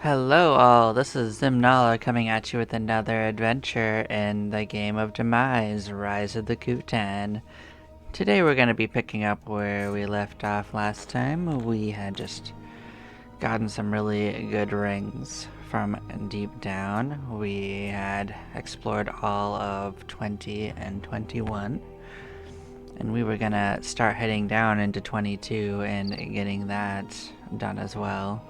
Hello all, this is Zimnala coming at you with another adventure in the game of Demise, Rise of the Kutan. Today we're going to be picking up where we left off last time. We had just gotten some really good rings from deep down. We had explored all of 20 and 21. And we were going to start heading down into 22 and getting that done as well.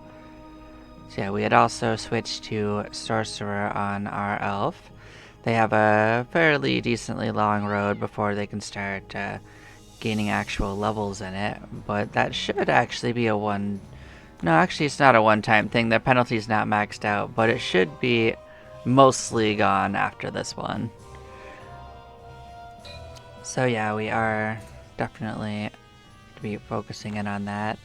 So yeah, we had also switched to Sorcerer on our elf. They have a fairly decently long road before they can start gaining actual levels in it, but that should actually be a one... No, actually it's not a one-time thing. The penalty's not maxed out, but it should be mostly gone after this one. So yeah, we are definitely to be focusing in on that.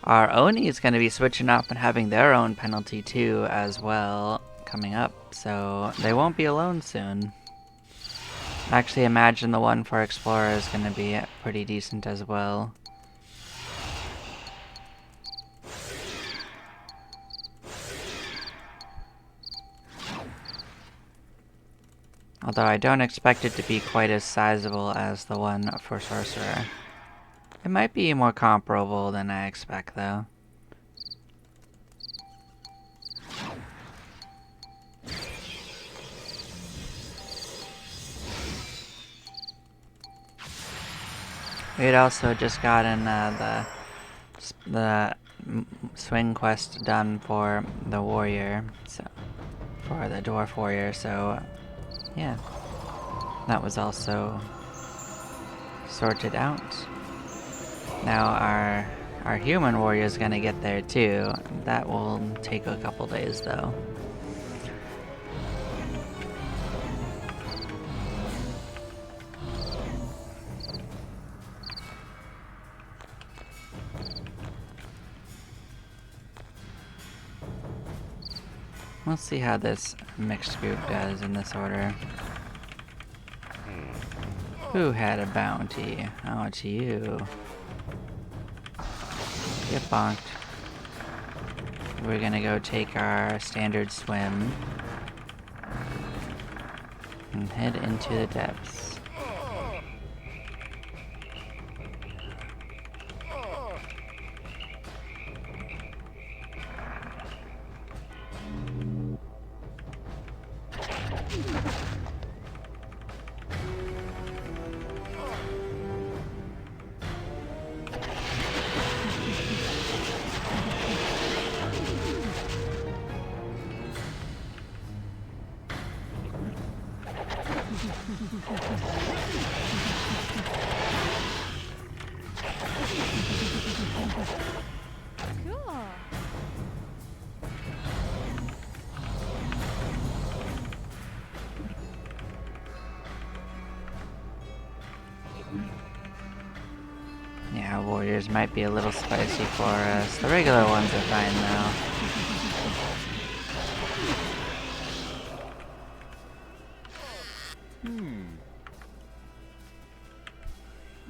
Our Oni is going to be switching up and having their own penalty too as well coming up, so they won't be alone soon. I actually imagine the one for Explorer is going to be pretty decent as well. Although I don't expect it to be quite as sizable as the one for Sorcerer. It might be more comparable than I expect though. We had also just gotten the swing quest done for the warrior, so for the dwarf warrior, so yeah, that was also sorted out. Now our human warrior is gonna get there too. That will take a couple days though. We'll see how this mixed group does in this order. Who had a bounty? Oh, it's you. Get bonked. We're gonna go take our standard swim and head into the depths. Yeah, warriors might be a little spicy for us. The regular ones are fine though.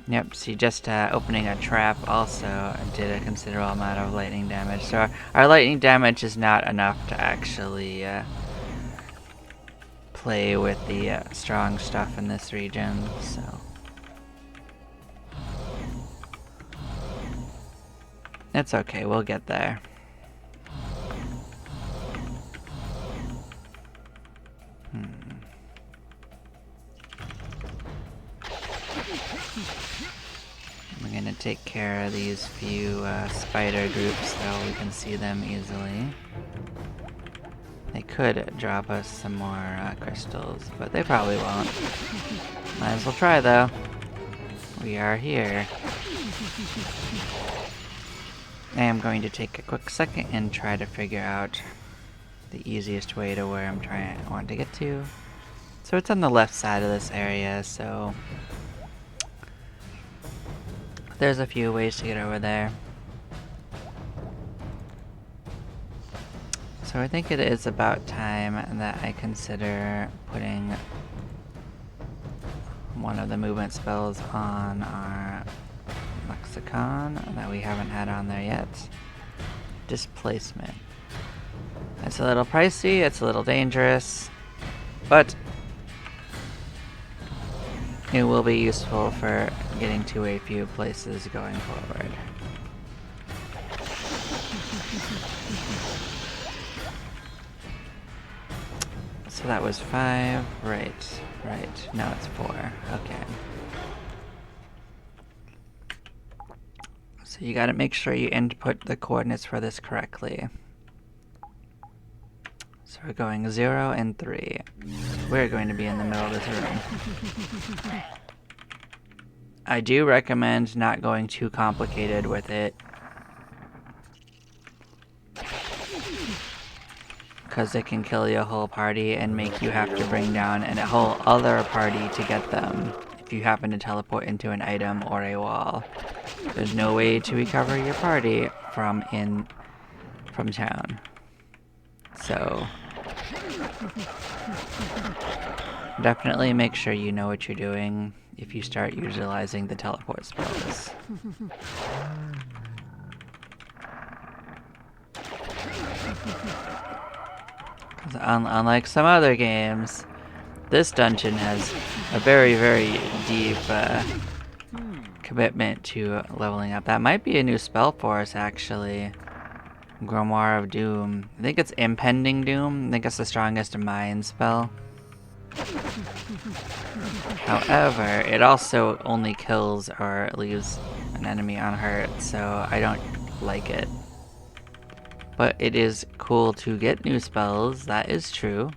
Yep, see, just opening a trap also did a considerable amount of lightning damage. So our lightning damage is not enough to actually play with the strong stuff in this region, so... It's okay, we'll get there. We're gonna take care of these few spider groups so we can see them easily. They could drop us some more crystals, but they probably won't. Might as well try though. We are here. I am going to take a quick second and try to figure out the easiest way to where I want to get to. So it's on the left side of this area, so there's a few ways to get over there. So I think it is about time that I consider putting one of the movement spells on our lexicon that we haven't had on there yet. Displacement. It's a little pricey, it's a little dangerous, but it will be useful for getting to a few places going forward. So that was 5, right. Now it's 4, okay. So you gotta make sure you input the coordinates for this correctly. So we're going 0 and 3. We're going to be in the middle of this room. I do recommend not going too complicated with it, because it can kill your whole party and make you have to bring down a whole other party to get them if you happen to teleport into an item or a wall. There's no way to recover your party from town. So definitely make sure you know what you're doing if you start utilizing the teleport spells. Unlike some other games, this dungeon has a very, very deep commitment to leveling up. That might be a new spell for us, actually. Grimoire of Doom. I think it's Impending Doom. I think it's the strongest mind spell. However, it also only kills or leaves an enemy unhurt, so I don't like it. But it is cool to get new spells, that is true.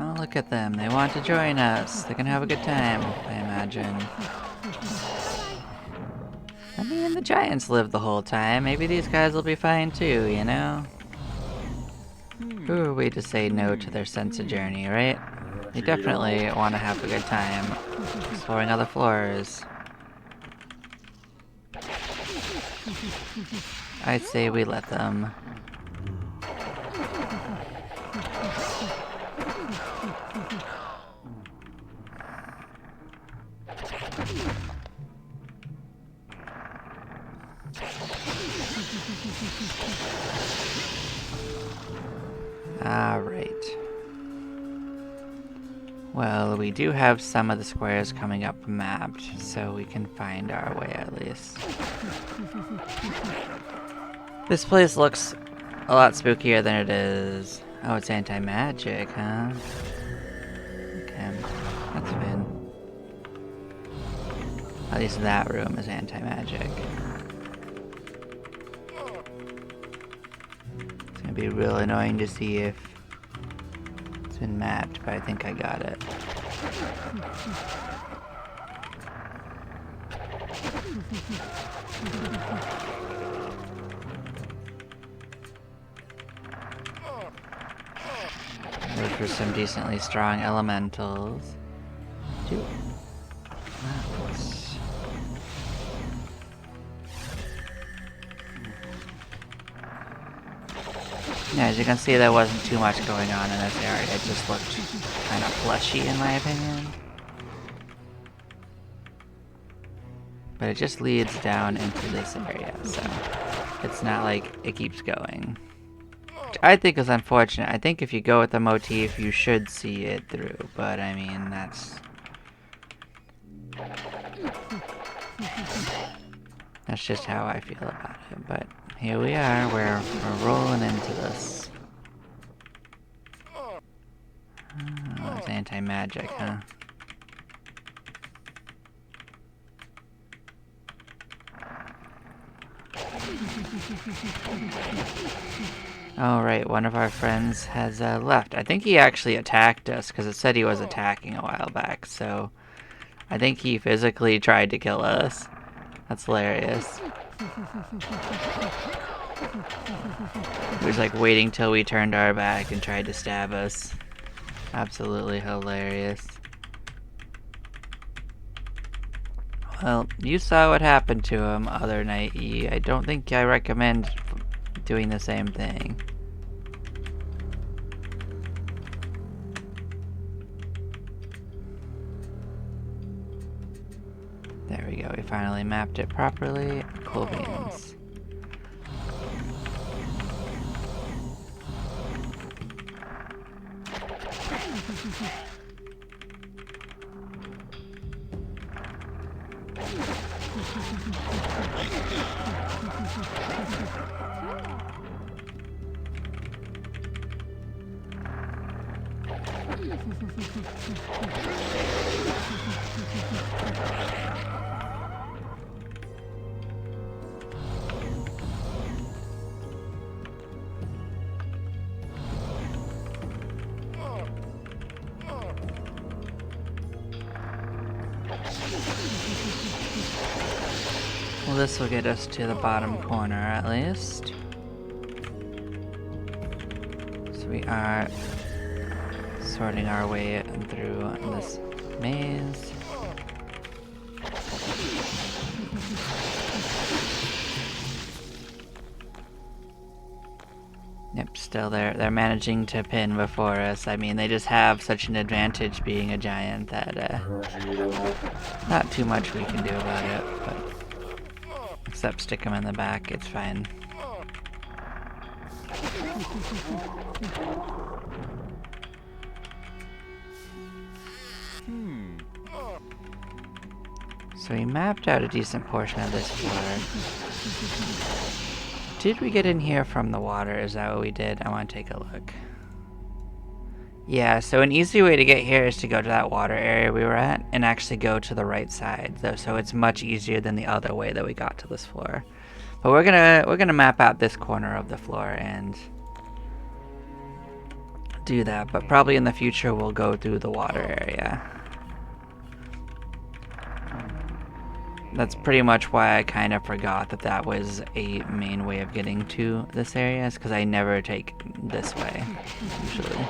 Oh, look at them. They want to join us. They can have a good time, I imagine. I mean, the giants lived the whole time. Maybe these guys will be fine too, you know? Who are we to say no to their sense of journey, right? They definitely want to have a good time exploring other floors. I'd say we let them. Alright. Well, we do have some of the squares coming up mapped, so we can find our way at least. This place looks a lot spookier than it is. Oh, it's anti-magic, huh? Okay, that's fine. At least that room is anti-magic. It's gonna be real annoying to see if it's been mapped, but I think I got it. Look for some decently strong elementals. Two. Yeah, as you can see, there wasn't too much going on in this area. It just looked kind of fleshy, in my opinion. But it just leads down into this area, so it's not like it keeps going. I think is unfortunate. I think if you go with the motif, you should see it through. But I mean, that's just how I feel about it. But here we are. We're rolling into this. Oh, it's anti-magic, huh? Oh, right, one of our friends has left. I think he actually attacked us, because it said he was attacking a while back, so I think he physically tried to kill us. That's hilarious. He was like waiting till we turned our back and tried to stab us. Absolutely hilarious. Well, you saw what happened to him other night, E. I don't think I recommend doing the same thing. There we go, we finally mapped it properly. Cool beans. Well, this will get us to the bottom corner at least. So we are sorting our way through this maze. Yep, still they're managing to pin before us. I mean, they just have such an advantage being a giant that not too much we can do about it, but except stick them in the back, it's fine. So we mapped out a decent portion of this floor. Did we get in here from the water? Is that what we did? I want to take a look. Yeah, so an easy way to get here is to go to that water area we were at and actually go to the right side, though, so it's much easier than the other way that we got to this floor. But we're gonna map out this corner of the floor and do that, but probably in the future we'll go through the water area. That's pretty much why I kind of forgot that that was a main way of getting to this area, is because I never take this way, usually.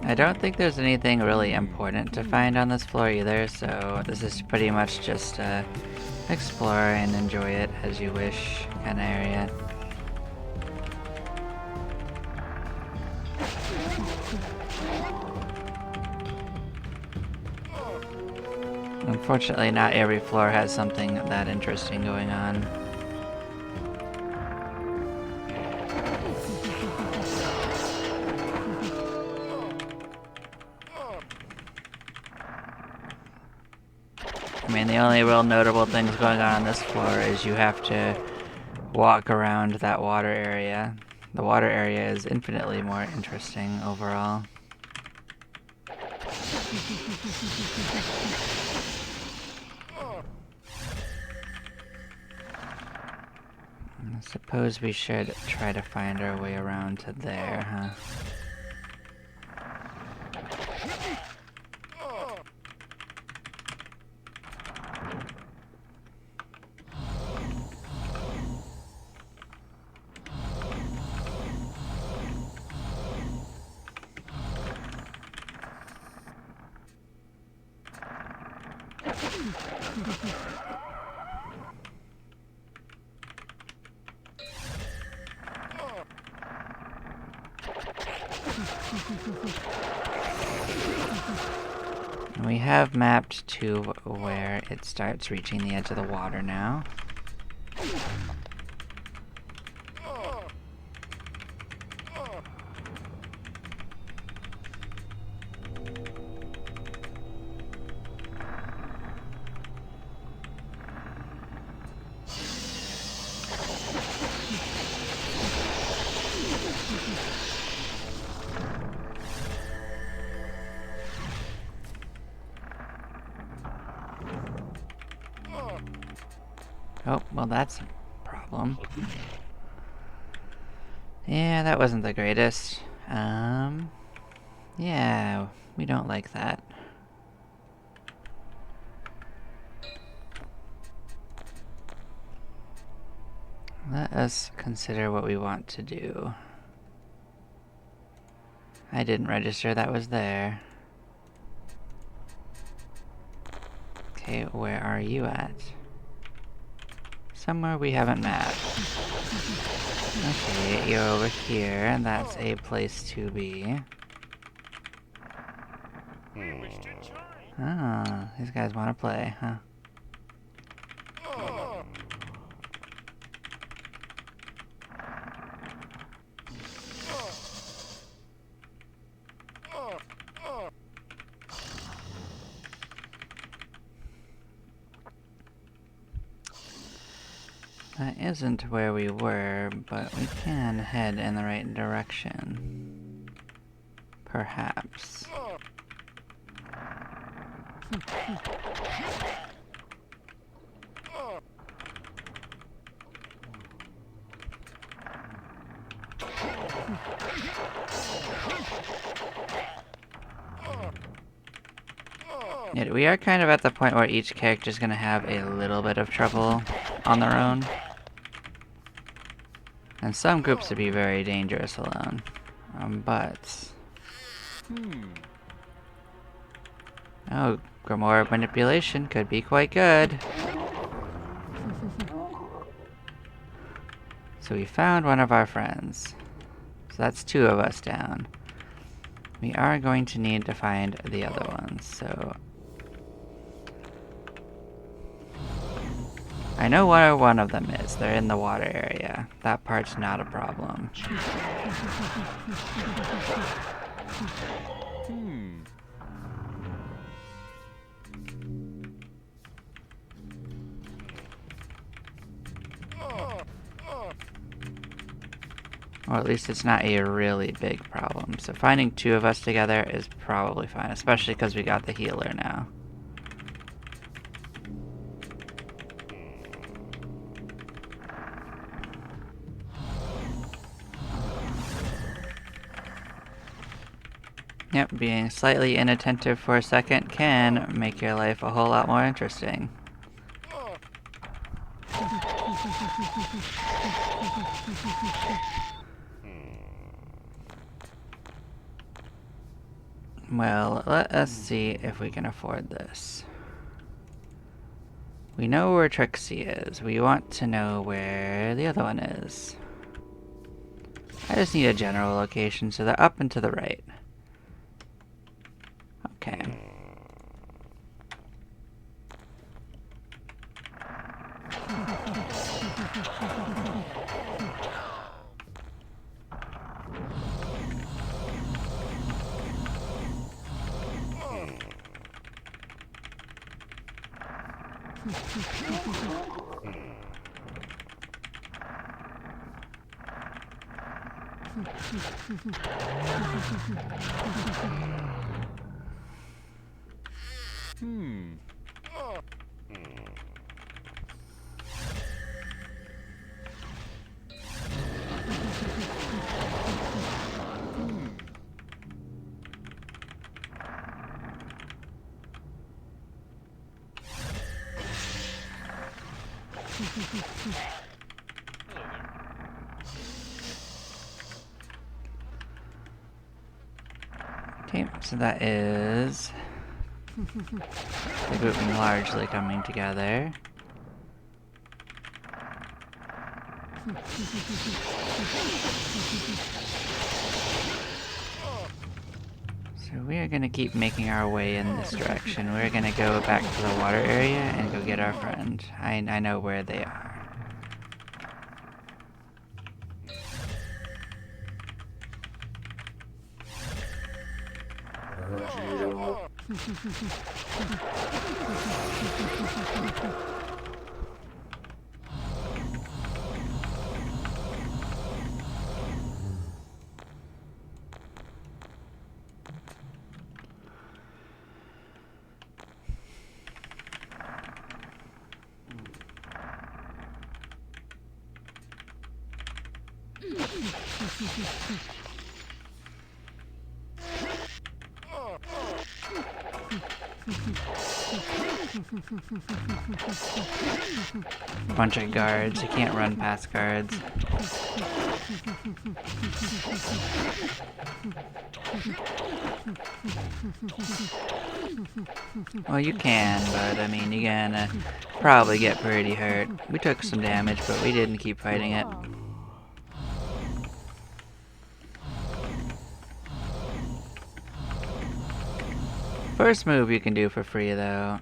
I don't think there's anything really important to find on this floor either, so this is pretty much just explore and enjoy it as you wish kind of area. Unfortunately, not every floor has something that interesting going on. I mean, the only real notable things going on this floor is you have to walk around that water area. The water area is infinitely more interesting overall. I suppose we should try to find our way around to there, huh? We have mapped to where it starts reaching the edge of the water now. Oh, well that's a problem. Yeah, that wasn't the greatest. Yeah, we don't like that. Let us consider what we want to do. I didn't register that was there. Okay, where are you at? Somewhere we haven't mapped. Okay, you're over here, and that's a place to be. Ah, these guys want to play, huh? That isn't where we were, but we can head in the right direction. Perhaps. Yeah, we are kind of at the point where each character is going to have a little bit of trouble on their own. And some groups would be very dangerous alone. But... Oh, Grimoire manipulation could be quite good. So we found one of our friends. So that's 2 of us down. We are going to need to find the other ones, so... I know where one of them is. They're in the water area. That part's not a problem. Or at least it's not a really big problem. So finding 2 of us together is probably fine, especially because we got the healer now. Yep, being slightly inattentive for a second can make your life a whole lot more interesting. Well, let us see if we can afford this. We know where Trixie is. We want to know where the other one is. I just need a general location, so they're up and to the right. Okay. Okay, so that is the grouping largely coming together. So we are going to keep making our way in this direction. We're going to go back to the water area and go get our friend. I know where they are. Bunch of guards. You can't run past guards. Well, you can, but I mean, you're gonna probably get pretty hurt. We took some damage, but we didn't keep fighting it. First move you can do for free, though.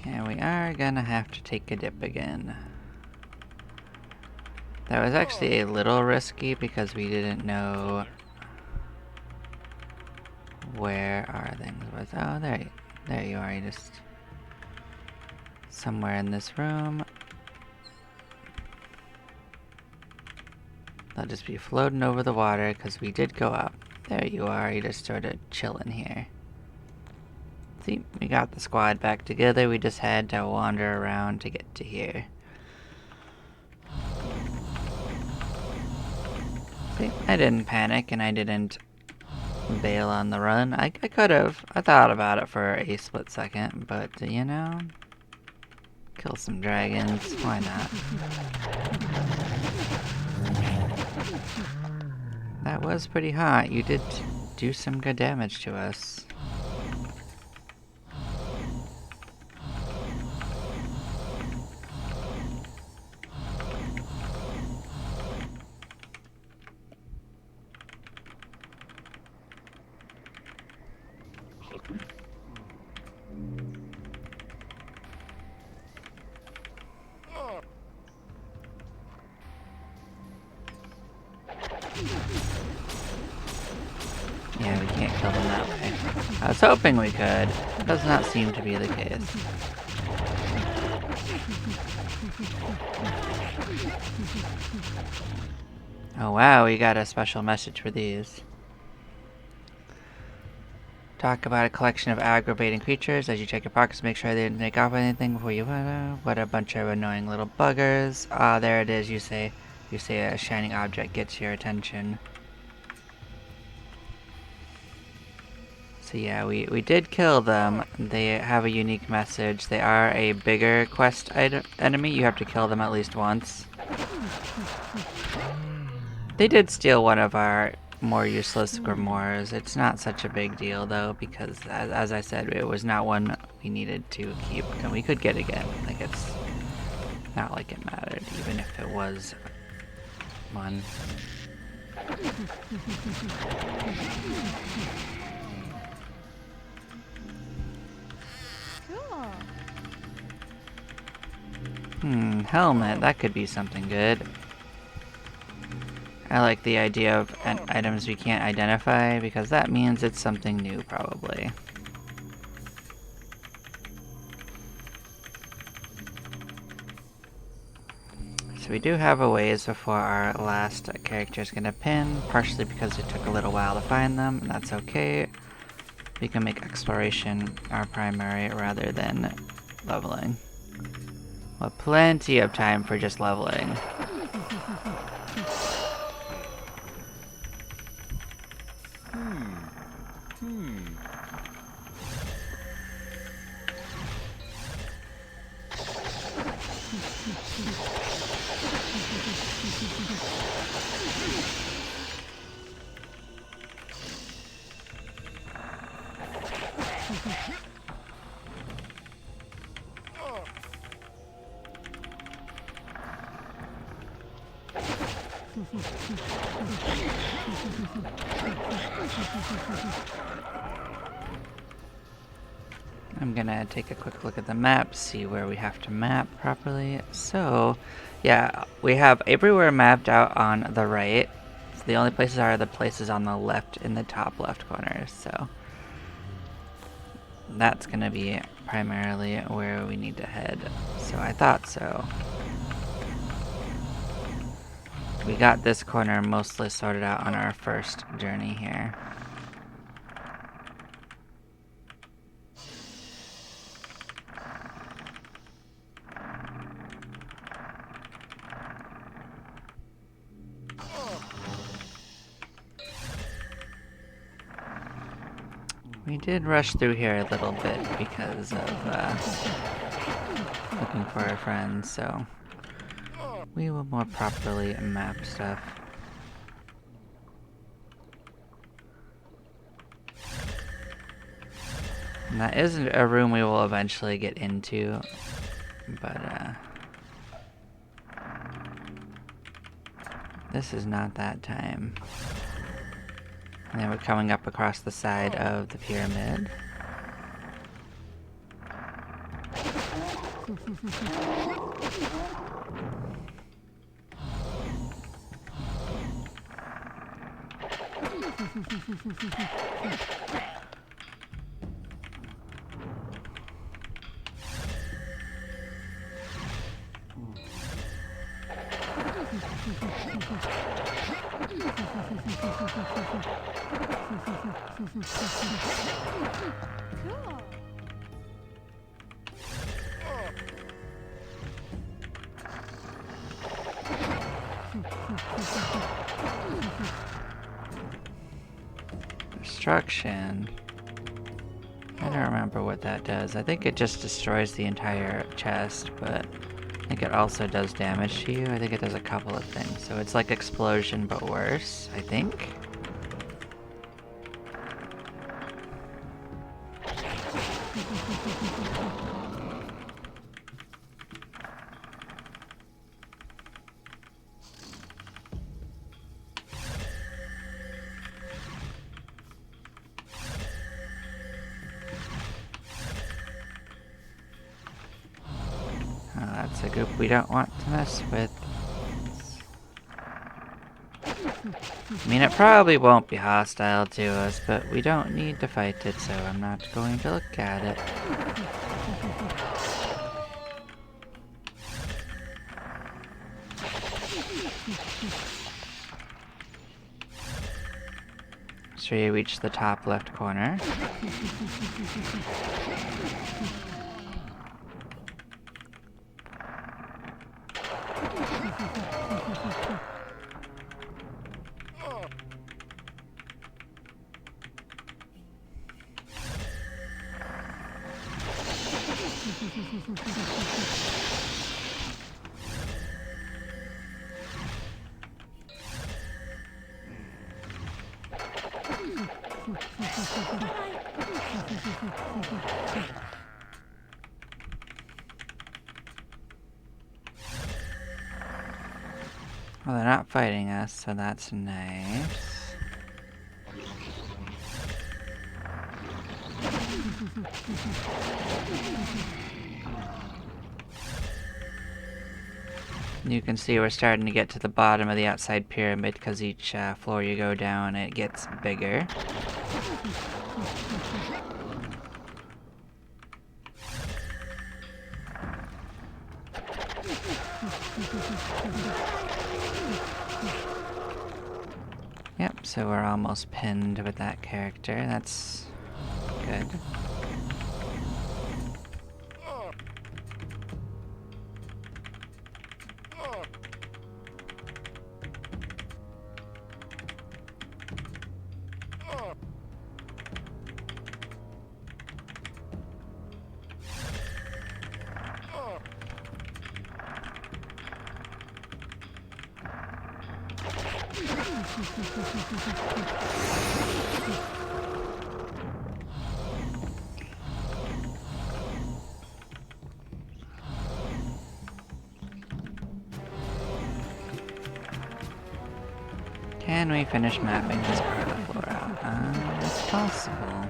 And we are gonna have to take a dip again. That was actually a little risky because we didn't know where our things was. Oh, there you are. You just somewhere in this room. They'll just be floating over the water because we did go up. There you are. You just sort of chilling here. See, we got the squad back together. We just had to wander around to get to here. See, I didn't panic and I didn't bail on the run. I could have. I thought about it for a split second, but you know, kill some dragons. Why not? That was pretty hot. You did do some good damage to us. Yeah, we can't kill them that way. I was hoping we could. Does not seem to be the case. Oh wow, we got a special message for these. Talk about a collection of aggravating creatures. As you check your pockets, make sure they didn't take off anything before you what a bunch of annoying little buggers. Ah, there it is. You say a shining object gets your attention. So yeah, we did kill them. They have a unique message. They are a bigger quest enemy. You have to kill them at least once. They did steal one of our more useless grimoires. It's not such a big deal though, because as I said, it was not one we needed to keep, and we could get again. Like, it's not like it mattered, even if it was one. Helmet, that could be something good. I like the idea of items we can't identify because that means it's something new, probably. So we do have a ways before our last character is gonna pin, partially because it took a little while to find them, and that's okay. We can make exploration our primary rather than leveling. Well, plenty of time for just leveling. I'm gonna take a quick look at the map, see where we have to map properly. So, yeah, we have everywhere mapped out on the right. So the only places are the places on the left in the top left corner. So that's gonna be primarily where we need to head. So I thought so. We got this corner mostly sorted out on our first journey here. We did rush through here a little bit because of looking for our friends, so we will more properly map stuff. And that isn't a room we will eventually get into, but this is not that time. And then we're coming up across the side of the pyramid. Destruction. I don't remember what that does. I think it just destroys the entire chest, but I think it also does damage to you. I think it does a couple of things. So it's like explosion, but worse, I think. That's a group we don't want to mess with. I mean, it probably won't be hostile to us, but we don't need to fight it, so I'm not going to look at it. So you reach the top left corner. Well, they're not fighting us, so that's nice. You can see we're starting to get to the bottom of the outside pyramid because each floor you go down, it gets bigger. Yep, so we're almost pinned with that character. That's good. Can we finish mapping this part of the floor out? It's possible.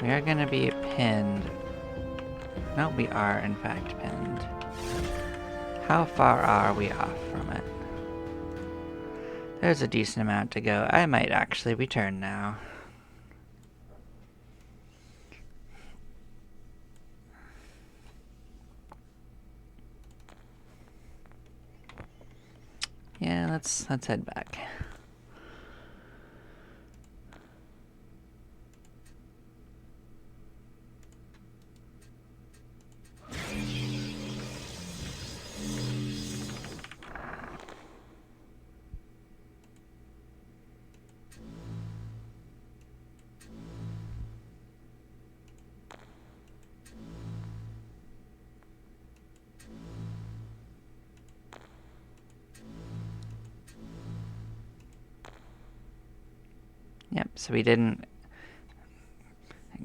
We are gonna be pinned. No, we are in fact pinned. How far are we off from it? There's a decent amount to go. I might actually return now. Yeah, let's head back. Yep, so we didn't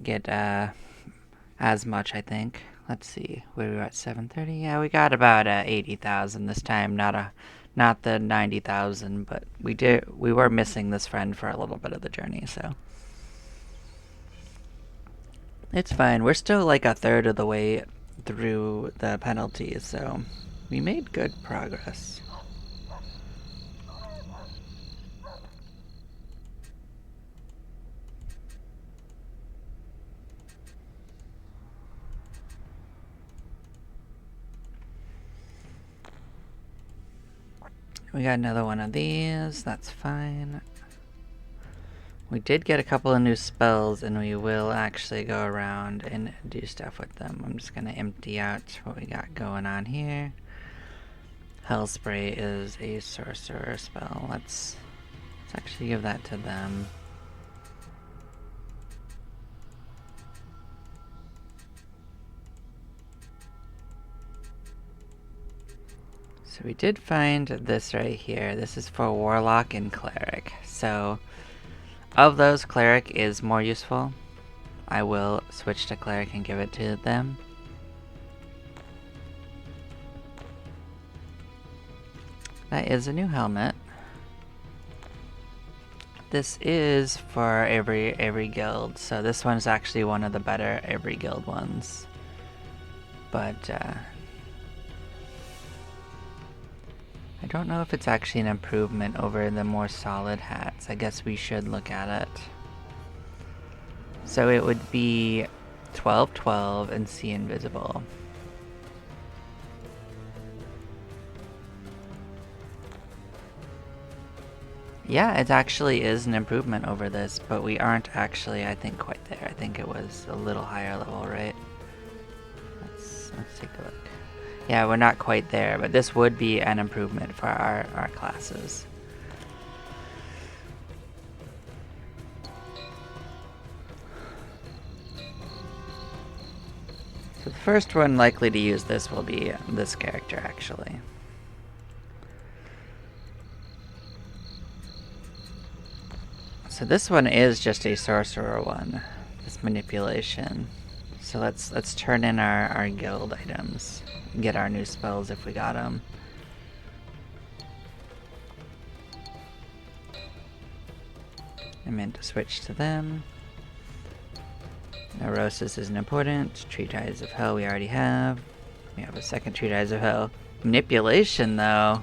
get as much, I think. Let's see, we were at 730. Yeah, we got about 80,000 this time. Not the 90,000, but we were missing this friend for a little bit of the journey, so it's fine. We're still like a third of the way through the penalties, so we made good progress. We got another one of these, that's fine. We did get a couple of new spells, and we will actually go around and do stuff with them. I'm just gonna empty out what we got going on here. Hell Spray is a sorcerer spell. Let's actually give that to them. So we did find this right here. This is for Warlock and Cleric. So, of those, Cleric is more useful. I will switch to Cleric and give it to them. That is a new helmet. This is for every guild, so this one's actually one of the better every guild ones. But I don't know if it's actually an improvement over the more solid hats. I guess we should look at it. So it would be 12/12 and see invisible. Yeah, it actually is an improvement over this, but we aren't actually, I think, quite there. I think it was a little higher level, right? Let's take a look. Yeah, we're not quite there, but this would be an improvement for our classes. So the first one likely to use this will be this character, actually. So this one is just a sorcerer one, this manipulation. So let's turn in our guild items, and get our new spells if we got them. I meant to switch to them. Neurosis isn't important. Treat Eyes of Hell we already have. We have a second Treat Eyes of Hell. Manipulation, though.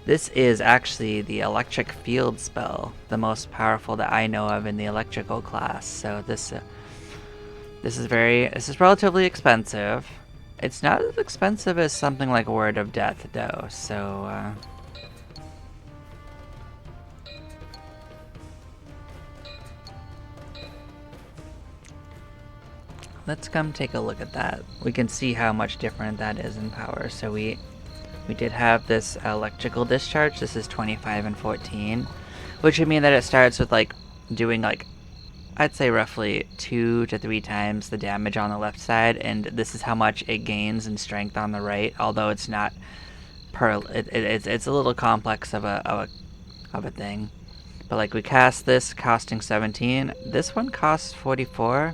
This is actually the electric field spell, the most powerful that I know of in the electrical class. So this is relatively expensive. It's not as expensive as something like Word of Death, though. So let's come take a look at that. We can see how much different that is in power. So we did have this electrical discharge. This is 25 and 14, which would mean that it starts with like doing like, I'd say roughly 2 to 3 times the damage on the left side, and this is how much it gains in strength on the right. Although it's not it's a little complex of a thing. But like we cast this costing 17. This one costs 44.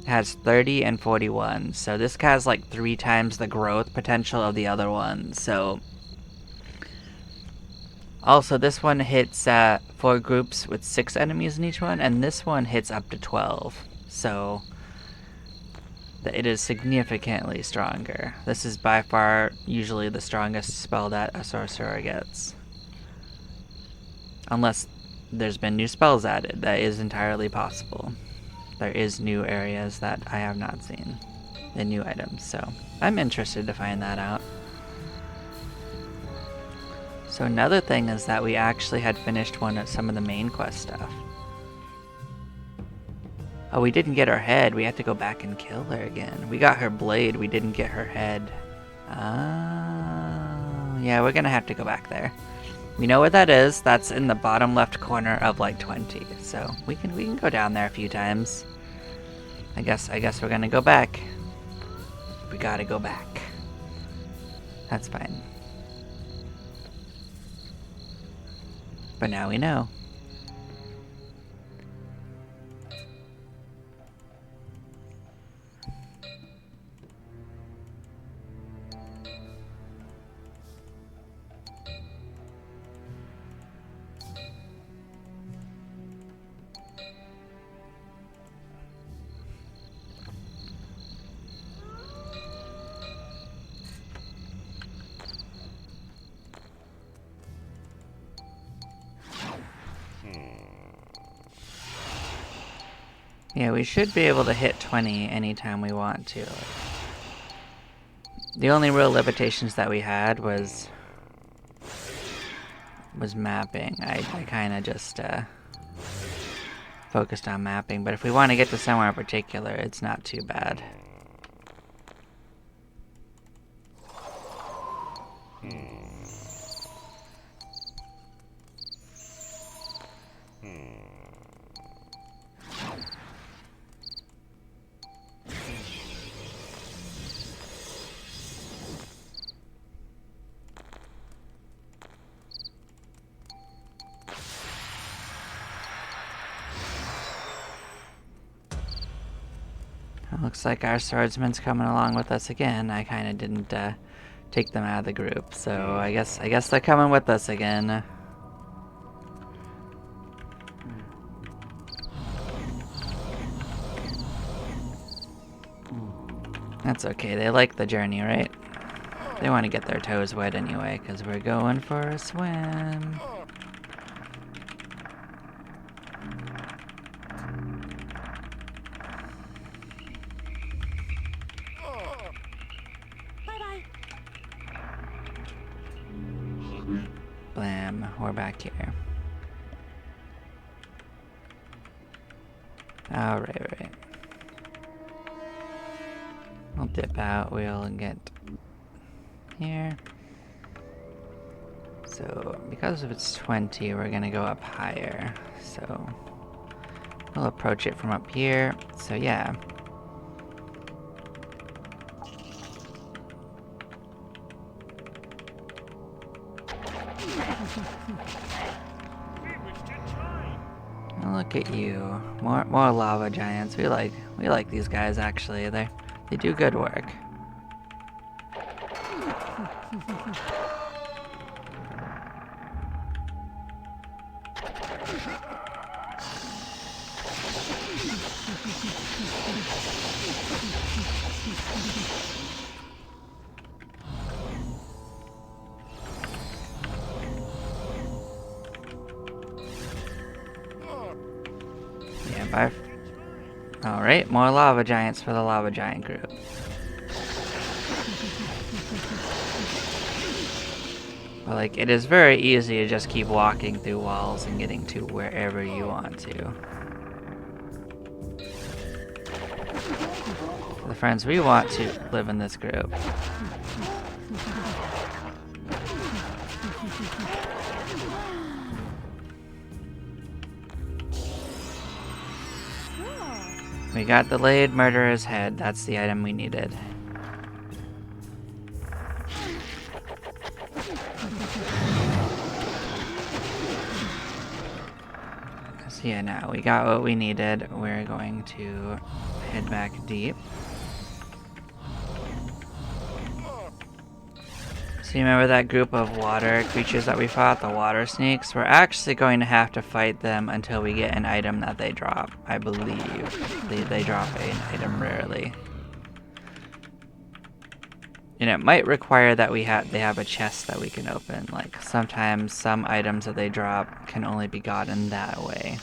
Has 30 and 41, so this has like 3 times the growth potential of the other one. So also this one hits 4 groups with 6 enemies in each one, and this one hits up to 12, so it is significantly stronger. This is by far usually the strongest spell that a sorcerer gets, unless there's been new spells added. That is entirely possible. There is new areas that I have not seen, and new items, so I'm interested to find that out. So another thing is that we actually had finished some of the main quest stuff. Oh, we didn't get her head. We had to go back and kill her again. We got her blade, we didn't get her head. Oh, yeah, we're gonna have to go back there. We know where that is. That's in the bottom left corner of like 20. So we can go down there a few times. I guess we're gonna go back. We gotta go back. That's fine. But now we know. Yeah, we should be able to hit 20 anytime we want to. The only real limitations that we had was mapping. I kind of just focused on mapping, but if we want to get to somewhere in particular, it's not too bad. Looks like our swordsman's coming along with us again. I kind of didn't take them out of the group, so I guess they're coming with us again. That's okay. They like the journey, right? They want to get their toes wet anyway, because we're going for a swim. Blam, we're back here. Oh, right. We'll dip out, we'll get here. So, because of it's 20, we're gonna go up higher. So, we'll approach it from up here. So, yeah. Look at you. More lava giants. We like these guys actually. They do good work. Alright, more lava giants for the lava giant group. But like, it is very easy to just keep walking through walls and getting to wherever you want to. For the friends we want to live in this group. We got the laid murderer's head. That's the item we needed. So yeah, now we got what we needed. We're going to head back deep. So you remember that group of water creatures that we fought, the water snakes? We're actually going to have to fight them until we get an item that they drop. I believe they drop an item rarely. And it might require that they have a chest that we can open. Like sometimes some items that they drop can only be gotten that way.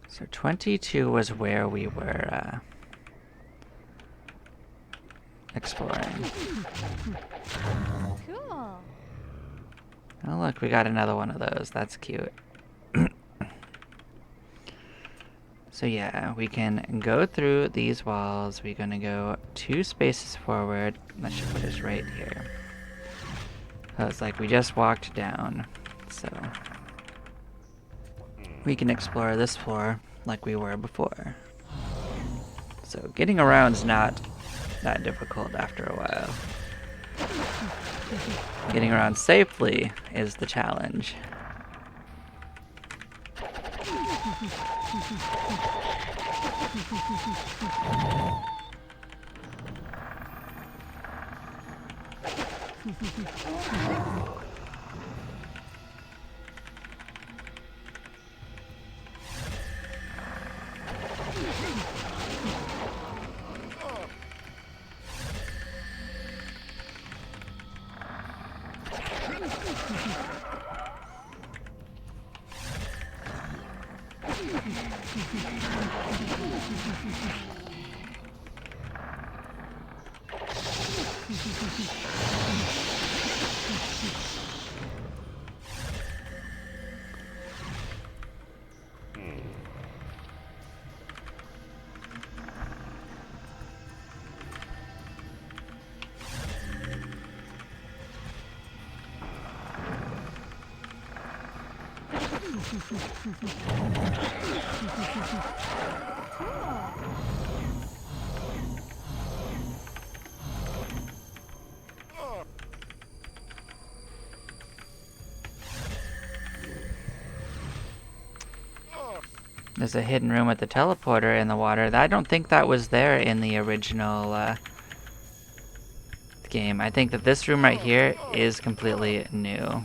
So 22 was where we were exploring. Cool. Oh look, we got another one of those. That's cute. So yeah, we can go through these walls. We're gonna go 2 spaces forward. That should put us right here. So it's like we just walked down. So we can explore this floor like we were before. So getting around's not that difficult after a while. Getting around safely is the challenge. There's a hidden room with the teleporter in the water. I don't think that was there in the original game. I think that this room right here is completely new.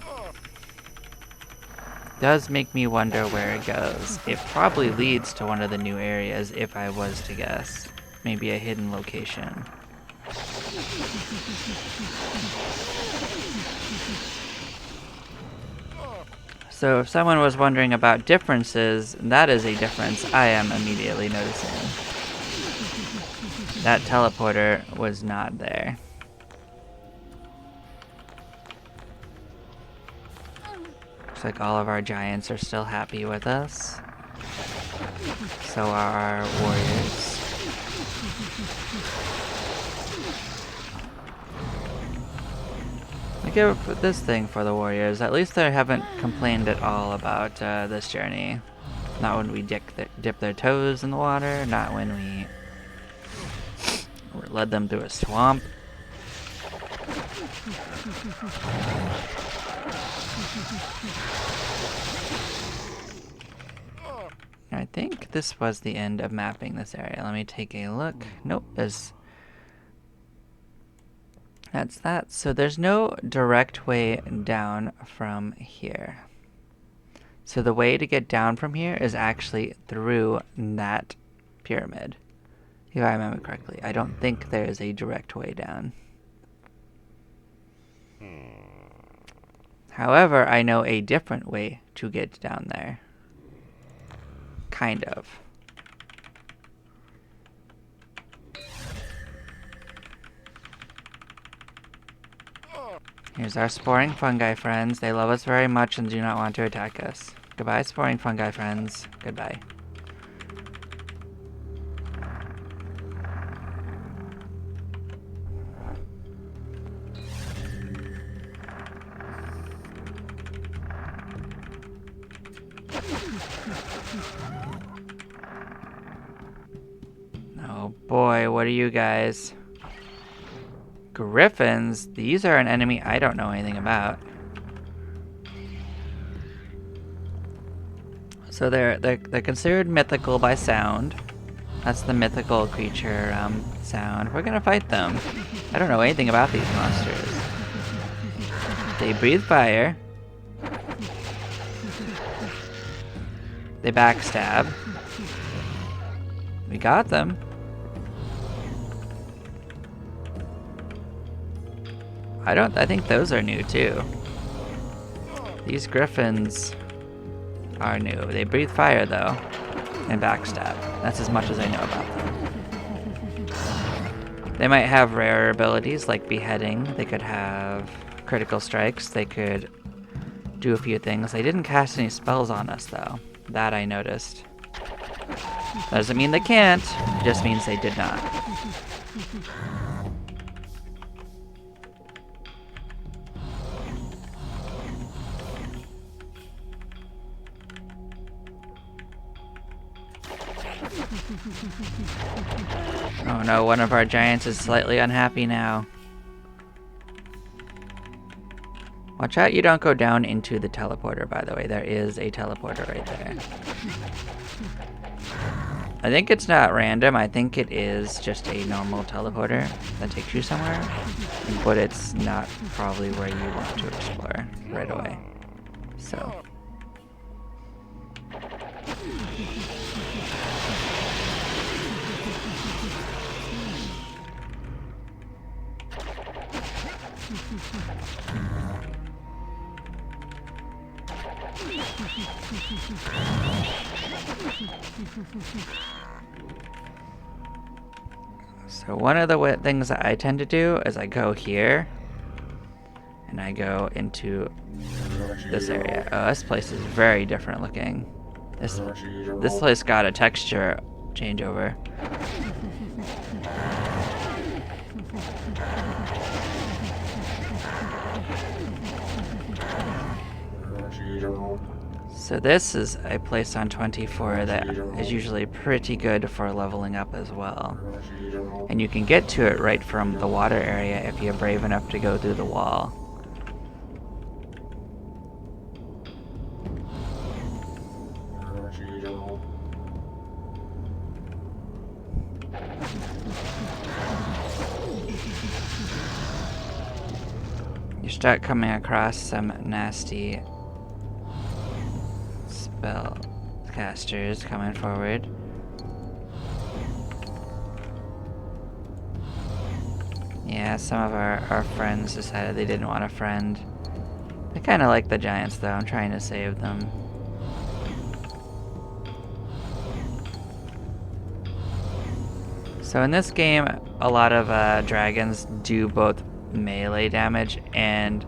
Does make me wonder where it goes. It probably leads to one of the new areas if I was to guess. Maybe a hidden location. So if someone was wondering about differences, that is a difference I am immediately noticing. That teleporter was not there. Looks like all of our giants are still happy with us. So are our warriors. I give this thing for the warriors. At least they haven't complained at all about this journey. Not when we dip their toes in the water, not when we led them through a swamp. think this was the end of mapping this area. Let me take a look. Nope, that's that. So there's no direct way down from here. So the way to get down from here is actually through that pyramid. If I remember correctly. I don't think there is a direct way down. However, I know a different way to get down there. Kind of. Here's our sporing fungi friends. They love us very much and do not want to attack us. Goodbye, sporing fungi friends. Goodbye. Oh boy, what are you guys? Griffins? These are an enemy I don't know anything about. So they're considered mythical by sound. That's the mythical creature sound. We're gonna fight them. I don't know anything about these monsters. They breathe fire. They backstab. We got them. I think those are new too. These griffins are new. They breathe fire though, and backstab. That's as much as I know about them. They might have rare abilities like beheading. They could have critical strikes. They could do a few things. They didn't cast any spells on us though. That I noticed. Doesn't mean they can't. It just means they did not. Oh no, one of our giants is slightly unhappy now. Watch out you don't go down into the teleporter, by the way. There is a teleporter right there. I think it's not random. I think it is just a normal teleporter that takes you somewhere. But it's not probably where you want to explore right away. So. So one of the things that I tend to do is I go here and I go into this area. Oh, this place is very different looking. This place got a texture changeover. So this is a place on 24 that is usually pretty good for leveling up as well. And you can get to it right from the water area if you're brave enough to go through the wall. You start coming across some nasty spell casters coming forward. Yeah, some of our friends decided they didn't want a friend. They kind of like the giants though. I'm trying to save them. So in this game, a lot of dragons do both melee damage and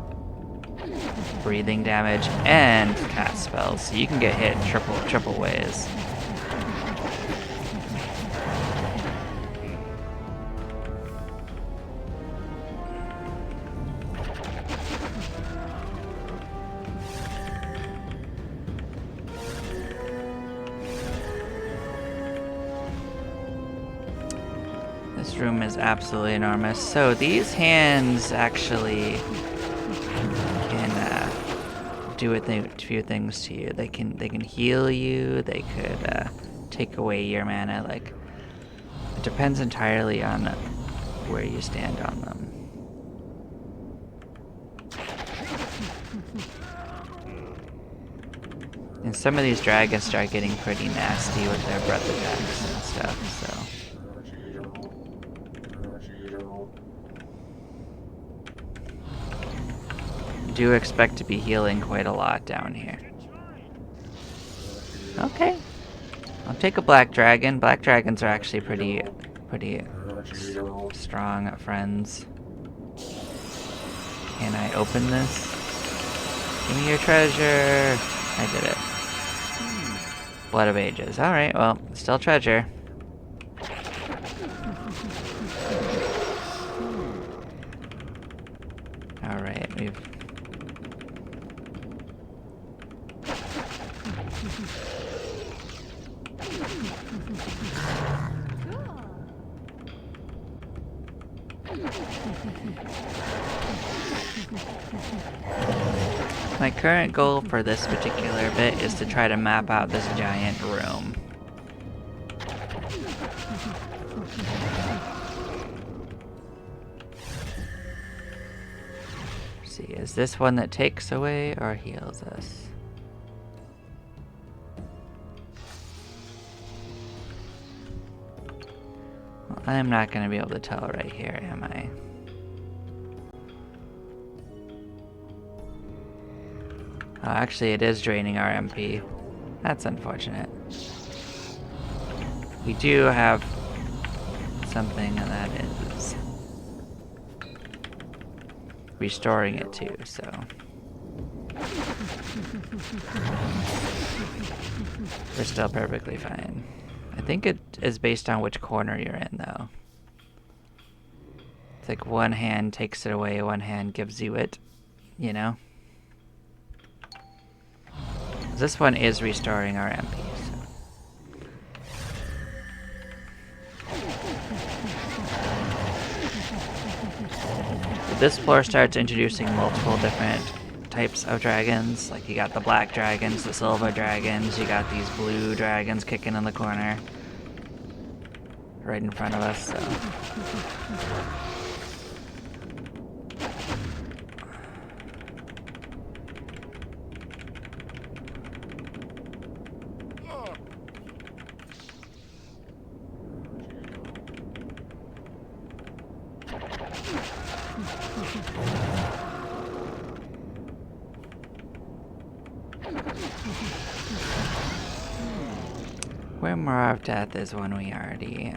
breathing damage and cast spells, so you can get hit triple ways. This room is absolutely enormous. So these hands actually can do a few things to you. They can heal you. They could take away your mana. Like, it depends entirely on where you stand on them. And some of these dragons start getting pretty nasty with their breath attacks and stuff, so. Do expect to be healing quite a lot down here. Okay. I'll take a black dragon. Black dragons are actually pretty strong friends. Can I open this? Give me your treasure. I did it. Blood of Ages. Alright, well, still treasure. Alright, we've... My current goal for this particular bit is to try to map out this giant room. Let's see, is this one that takes away or heals us? Well, I'm not going to be able to tell right here, am I? Oh, actually, it is draining our MP. That's unfortunate. We do have something that is restoring it too, so. We're still perfectly fine. I think it is based on which corner you're in, though. It's like one hand takes it away, one hand gives you it, you know? This one is restoring our MP, so. This floor starts introducing multiple different types of dragons. Like, you got the black dragons, the silver dragons, you got these blue dragons kicking in the corner. Right in front of us, so. Where of Death is one we already...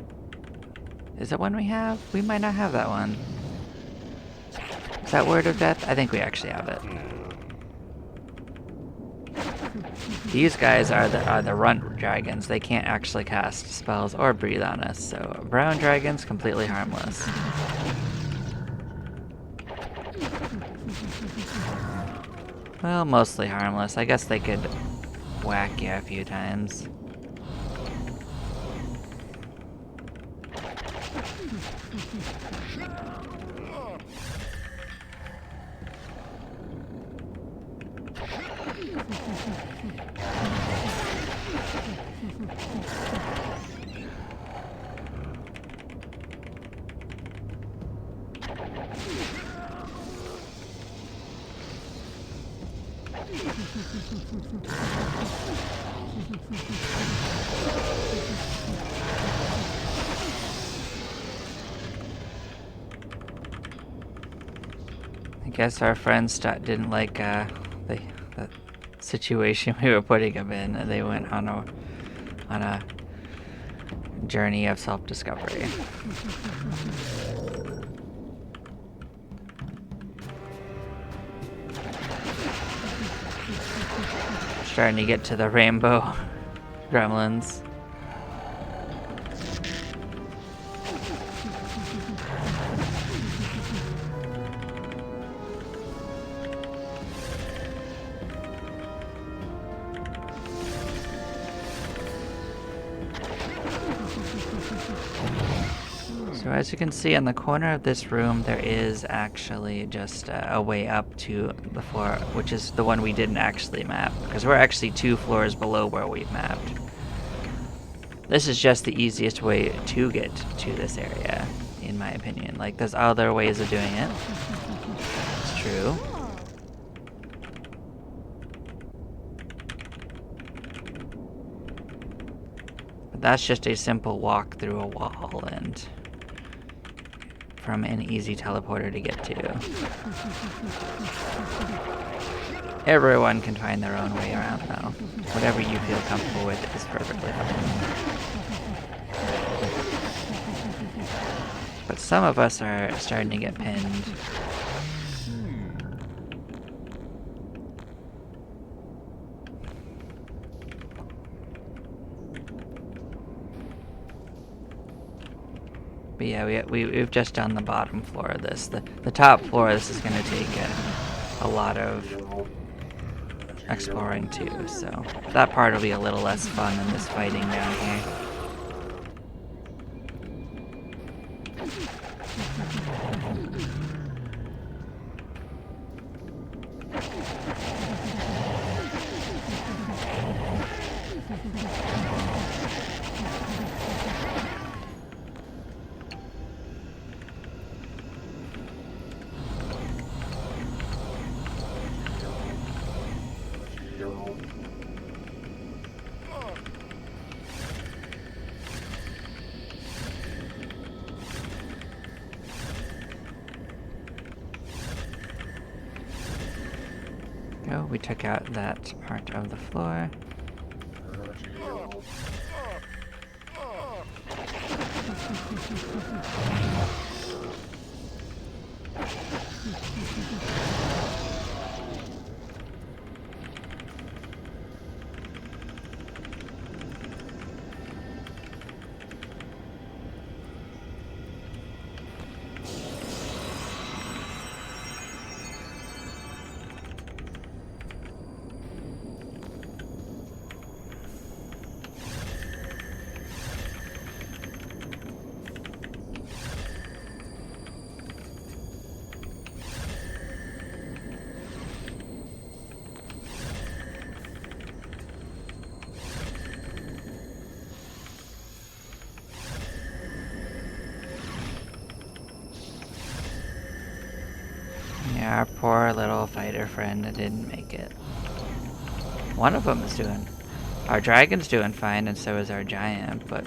Is it one we have? We might not have that one. Is that Word of Death? I think we actually have it. These guys are the runt dragons. They can't actually cast spells or breathe on us, so brown dragons, completely harmless. Well, mostly harmless. I guess they could whack you a few times. I guess our friends didn't like the situation we were putting them in, and they went on a journey of self-discovery. Starting to get to the rainbow gremlins. So as you can see in the corner of this room, there is actually just a way up to the floor, which is the one we didn't actually map, because we're actually 2 floors below where we mapped. This is just the easiest way to get to this area, in my opinion. Like, there's other ways of doing it. It's true. But that's just a simple walk through a wall and from an easy teleporter to get to. Everyone can find their own way around though. Whatever you feel comfortable with is perfectly fine. But some of us are starting to get pinned. But yeah, we've just done the bottom floor of this. The top floor of this is going to take a lot of exploring too, so that part will be a little less fun than this fighting down here. Oh, we took out that part of the floor. Yeah, our poor little fighter friend didn't make it. One of them is doing... Our dragon's doing fine, and so is our giant, but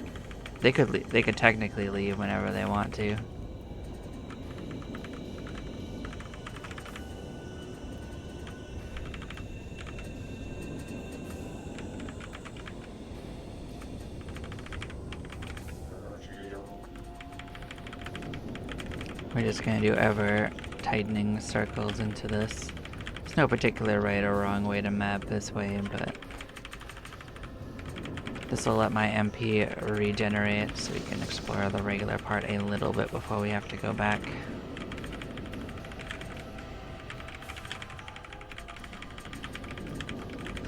they could technically leave whenever they want to. We're just gonna do ever tightening circles into this. There's no particular right or wrong way to map this way, but this will let my MP regenerate so we can explore the regular part a little bit before we have to go back.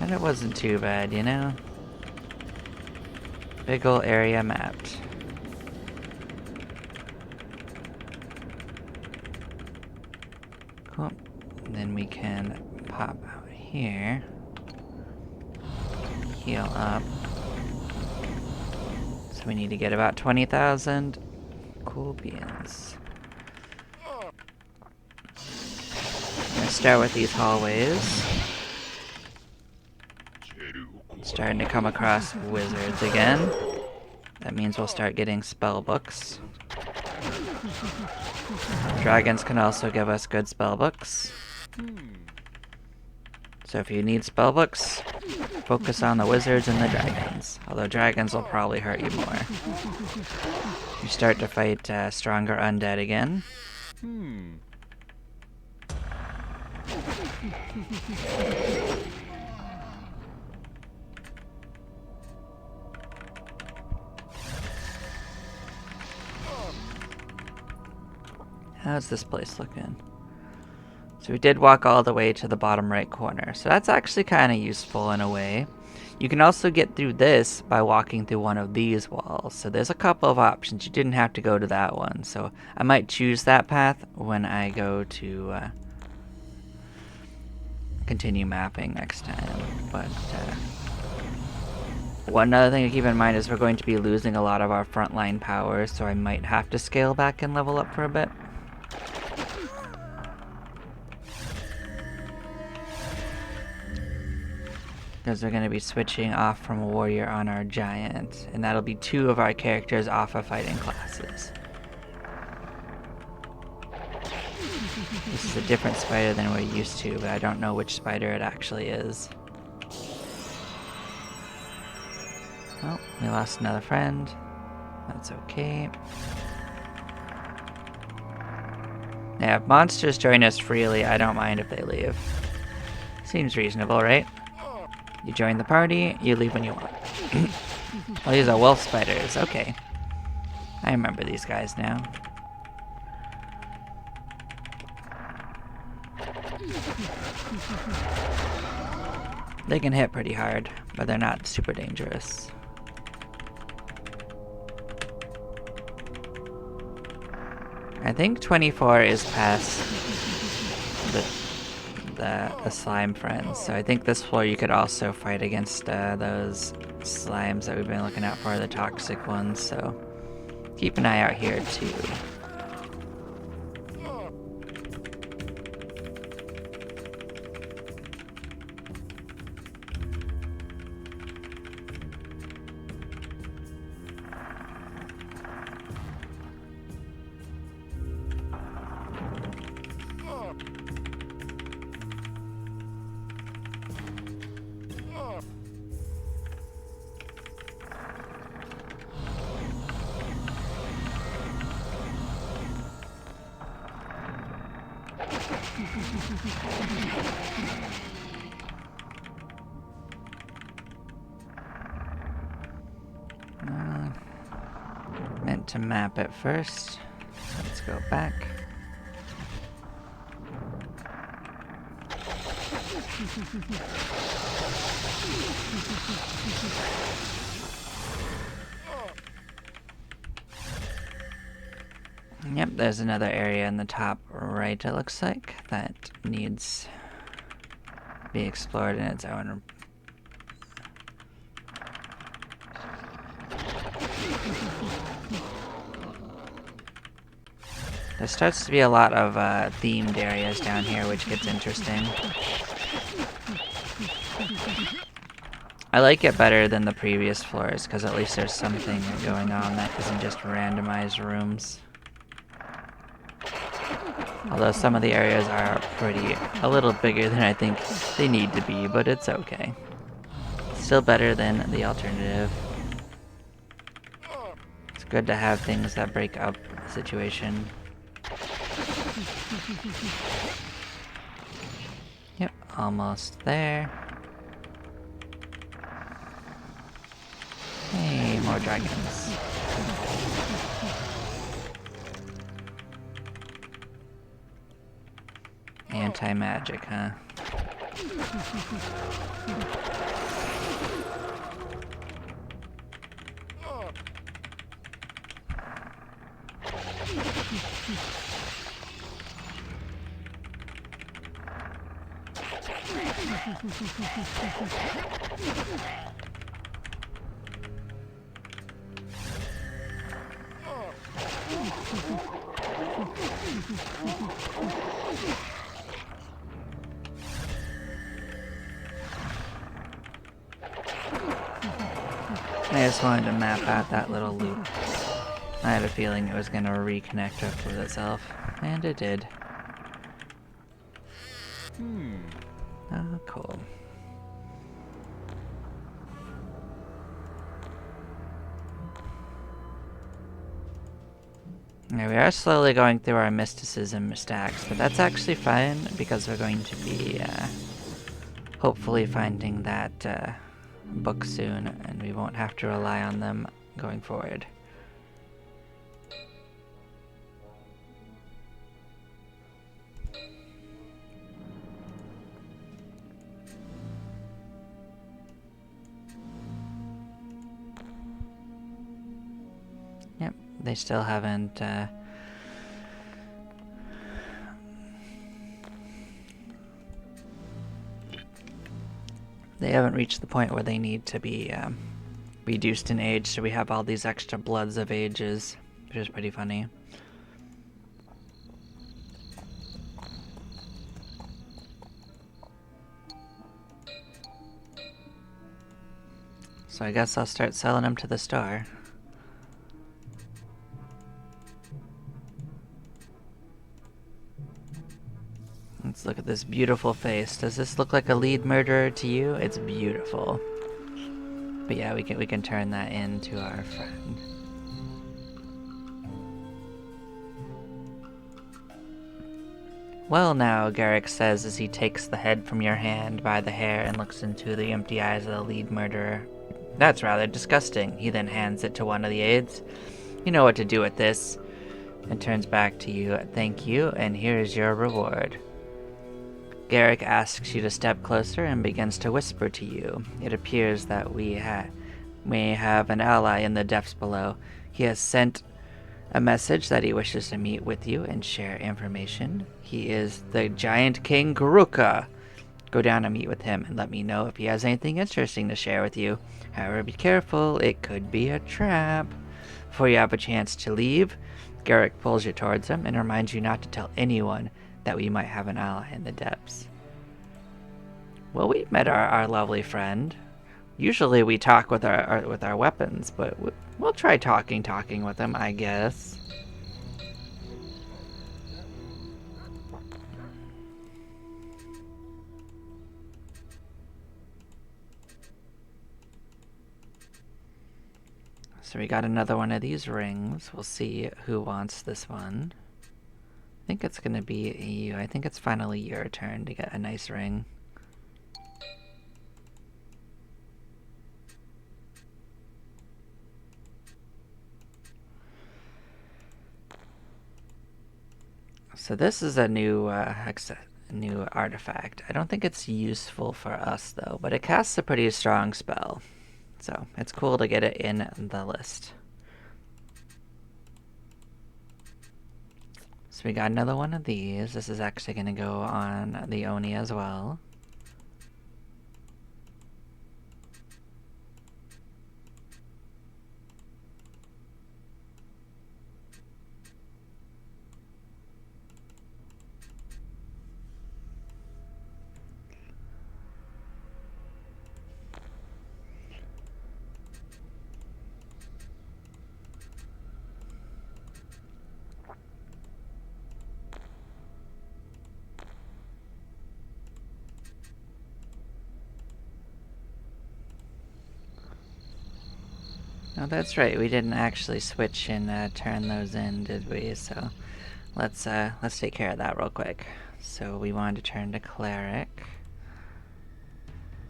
And it wasn't too bad, you know? Big ol' area mapped. Cool. And then we can pop out here. Heal up. So we need to get about 20,000 cool beans. I'm gonna start with these hallways. Starting to come across wizards again. That means we'll start getting spell books. Dragons can also give us good spell books. So if you need spell books, focus on the wizards and the dragons. Although dragons will probably hurt you more. You start to fight stronger undead again. How's this place looking? So we did walk all the way to the bottom right corner. So that's actually kind of useful in a way. You can also get through this by walking through one of these walls. So there's a couple of options. You didn't have to go to that one. So I might choose that path when I go to continue mapping next time. But One other thing to keep in mind is we're going to be losing a lot of our frontline power, so I might have to scale back and level up for a bit. Because we're going to be switching off from warrior on our giant, and that'll be 2 of our characters off of fighting classes. This is a different spider than we're used to, but I don't know which spider it actually is. Oh, we lost another friend. That's okay. Yeah, if monsters join us freely, I don't mind if they leave. Seems reasonable, right? You join the party, you leave when you want. Oh, these are wolf spiders. Okay. I remember these guys now. They can hit pretty hard, but they're not super dangerous. I think 24 is past the slime friends, so I think this floor you could also fight against those slimes that we've been looking out for, the toxic ones, so keep an eye out here too. Meant to map it first. Let's go back. Yep, there's another area in the top right, it looks like, that needs to be explored in its own. There starts to be a lot of themed areas down here, which gets interesting. I like it better than the previous floors, because at least there's something going on that isn't just randomized rooms. Although some of the areas are a little bigger than I think they need to be, but it's okay. Still better than the alternative. It's good to have things that break up the situation. Yep, almost there. Hey, more dragons. Anti-magic, huh? I just wanted to map out that little loop. I had a feeling it was going to reconnect up with itself, and it did. Oh, cool. Yeah, we are slowly going through our mysticism stacks, but that's actually fine because we're going to be hopefully finding that book soon, and we won't have to rely on them going forward. Yep, they still haven't they haven't reached the point where they need to be reduced in age, so we have all these extra bloods of ages, which is pretty funny. So I guess I'll start selling them to the store. Let's look at this beautiful face. Does this look like a lead murderer to you? It's beautiful. But yeah, we can turn that into our friend. Well now, Garrick says as he takes the head from your hand by the hair and looks into the empty eyes of the lead murderer. That's rather disgusting. He then hands it to one of the aides. You know what to do with this. And turns back to you. Thank you, and here's your reward. Garrick asks you to step closer and begins to whisper to you. It appears that we may have an ally in the depths below. He has sent a message that he wishes to meet with you and share information. He is the giant king Garuka. Go down and meet with him and let me know if he has anything interesting to share with you. However, be careful, it could be a trap. Before you have a chance to leave, Garrick pulls you towards him and reminds you not to tell anyone that we might have an ally in the depths. Well, we've met our lovely friend. Usually we talk with our weapons, but we'll try talking with him, I guess. So we got another one of these rings. We'll see who wants this one. I think it's gonna be you. I think it's finally your turn to get a nice ring. So this is a new new artifact. I don't think it's useful for us though, but it casts a pretty strong spell. So it's cool to get it in the list. So we got another one of these. This is actually going to go on the Oni as well. Oh, that's right. We didn't actually switch and turn those in, did we? So let's take care of that real quick. So we wanted to turn to cleric.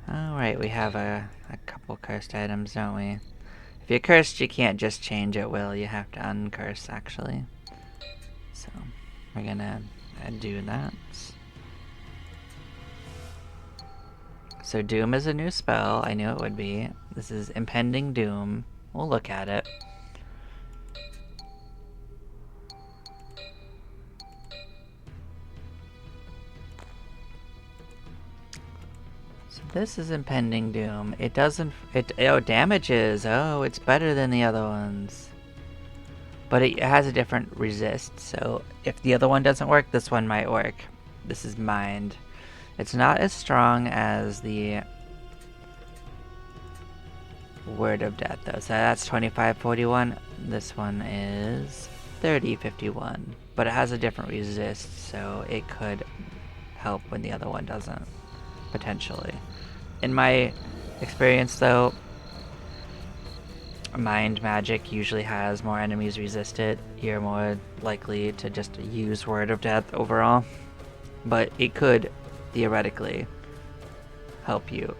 All right, we have a couple cursed items, don't we? If you're cursed, you can't just change at will. You have to uncurse, actually. So we're gonna do that. So Doom is a new spell. I knew it would be. This is Impending Doom. We'll look at it. So this is Impending Doom. It doesn't... Oh, damages. Oh, it's better than the other ones. But it has a different resist, so if the other one doesn't work, this one might work. This is Mind. It's not as strong as the Word of Death, though. So that's 2541. This one is 3051. But it has a different resist, so it could help when the other one doesn't, potentially. In my experience, though, Mind magic usually has more enemies resisted. You're more likely to just use Word of Death overall. But it could, theoretically, help you.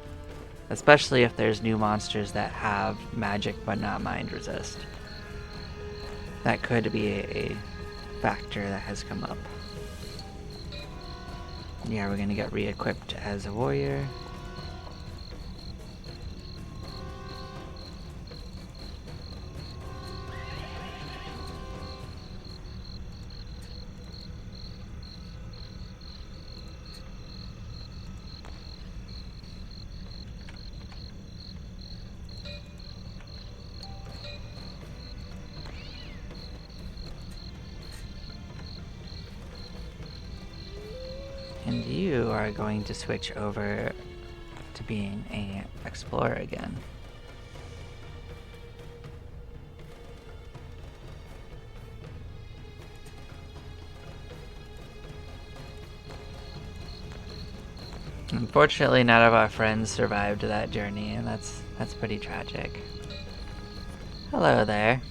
Especially if there's new monsters that have magic but not mind resist. That could be a factor that has come up. Yeah, we're gonna get re-equipped as a warrior. And you are going to switch over to being an explorer again. Unfortunately, none of our friends survived that journey, and that's pretty tragic. Hello there.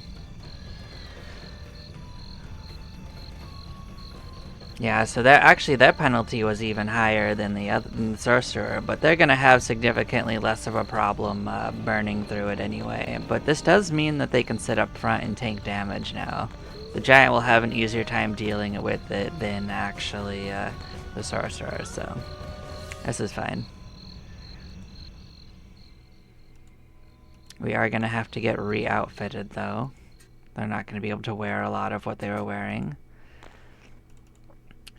Yeah, so their penalty was even higher than the sorcerer, but they're gonna have significantly less of a problem burning through it anyway. But this does mean that they can sit up front and tank damage now. The giant will have an easier time dealing with it than actually the sorcerer, so this is fine. We are gonna have to get re-outfitted though. They're not gonna be able to wear a lot of what they were wearing.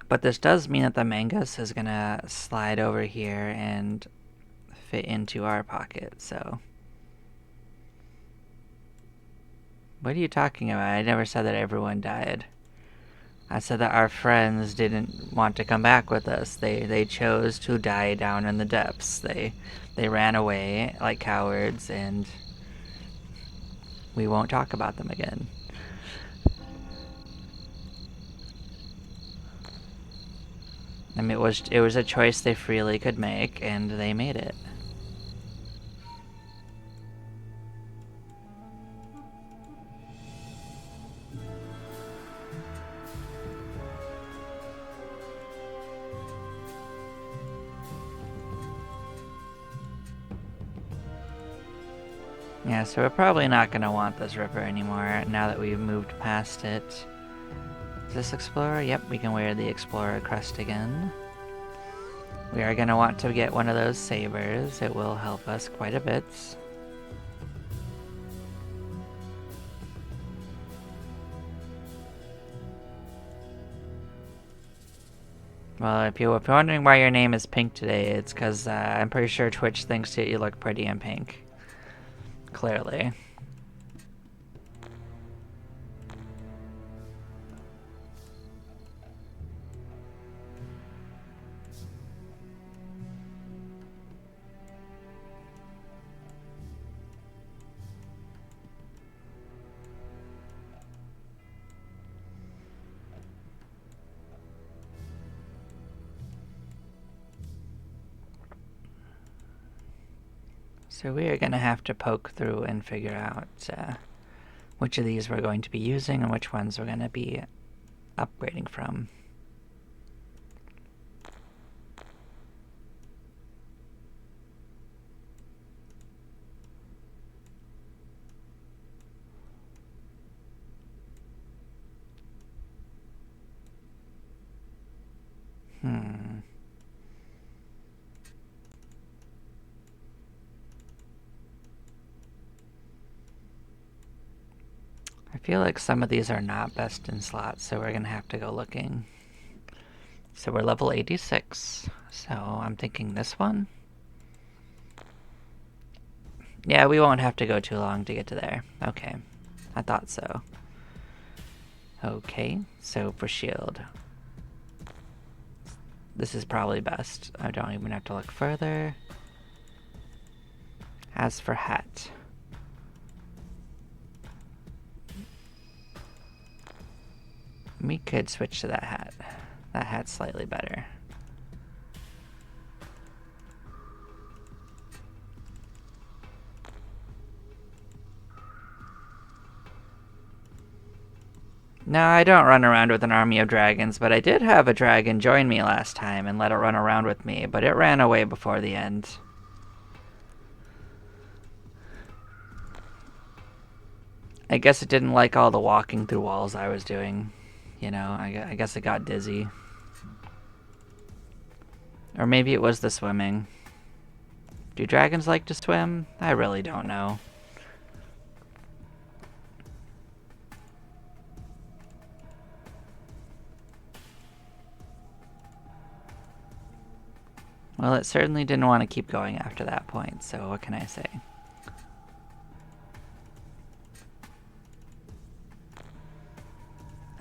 But this does mean that the mangus is gonna slide over here and fit into our pocket, so. What are you talking about? I never said that everyone died. I said that our friends didn't want to come back with us. They chose to die down in the depths. They ran away like cowards, and we won't talk about them again. I mean, it was a choice they freely could make, and they made it. Yeah, so we're probably not going to want this river anymore now that we've moved past it. Is this Explorer? Yep, we can wear the Explorer crest again. We are going to want to get one of those sabers. It will help us quite a bit. Well, if you're wondering why your name is pink today, it's because I'm pretty sure Twitch thinks that you look pretty in pink. Clearly. So we are going to have to poke through and figure out which of these we're going to be using and which ones we're going to be upgrading from. I feel like some of these are not best in slots, so we're going to have to go looking. So we're level 86, so I'm thinking this one. Yeah, we won't have to go too long to get to there. Okay, I thought so. Okay, so for shield. This is probably best. I don't even have to look further. As for hat. We could switch to that hat. That hat's slightly better. No, I don't run around with an army of dragons, but I did have a dragon join me last time and let it run around with me, but it ran away before the end. I guess it didn't like all the walking through walls I was doing. You know, I guess it got dizzy. Or maybe it was the swimming. Do dragons like to swim? I really don't know. Well, it certainly didn't want to keep going after that point, so what can I say?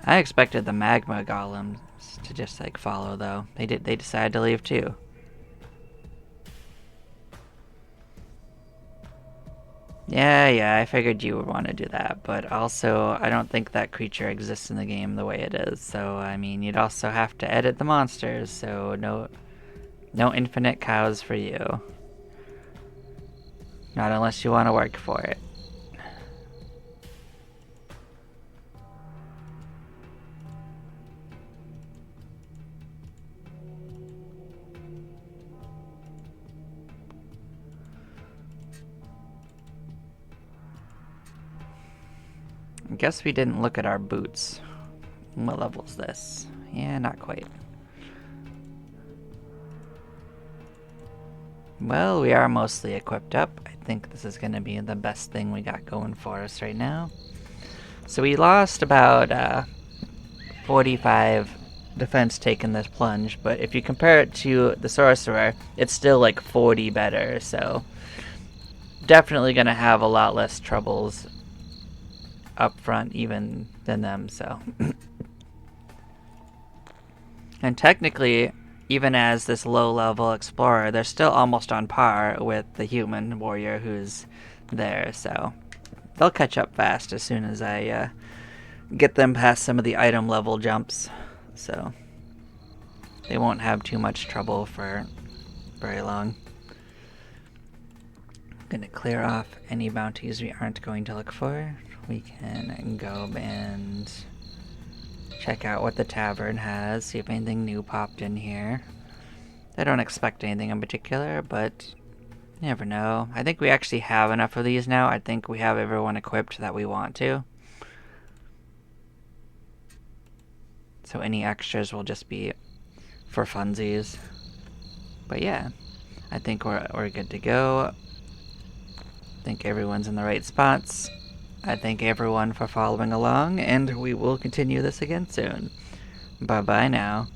I expected the magma golem to just like follow though. They decided to leave too. Yeah, I figured you would want to do that, but also I don't think that creature exists in the game the way it is. So I mean, you'd also have to edit the monsters. So no infinite cows for you. Not unless you want to work for it. I guess we didn't look at our boots. What level's this? Yeah, not quite. Well, we are mostly equipped up. I think this is going to be the best thing we got going for us right now. So we lost about 45 defense taking this plunge, but if you compare it to the sorcerer, it's still like 40 better, so definitely going to have a lot less troubles up front even than them, so. And technically, even as this low-level explorer, they're still almost on par with the human warrior who's there, so they'll catch up fast as soon as I get them past some of the item level jumps, so they won't have too much trouble for very long. I'm gonna clear off any bounties we aren't going to look for. We can go and check out what the tavern has, see if anything new popped in here. I don't expect anything in particular, but you never know. I think we actually have enough of these now. I think we have everyone equipped that we want to. So any extras will just be for funsies. But yeah, I think we're good to go. I think everyone's in the right spots. I thank everyone for following along, and we will continue this again soon. Bye-bye now.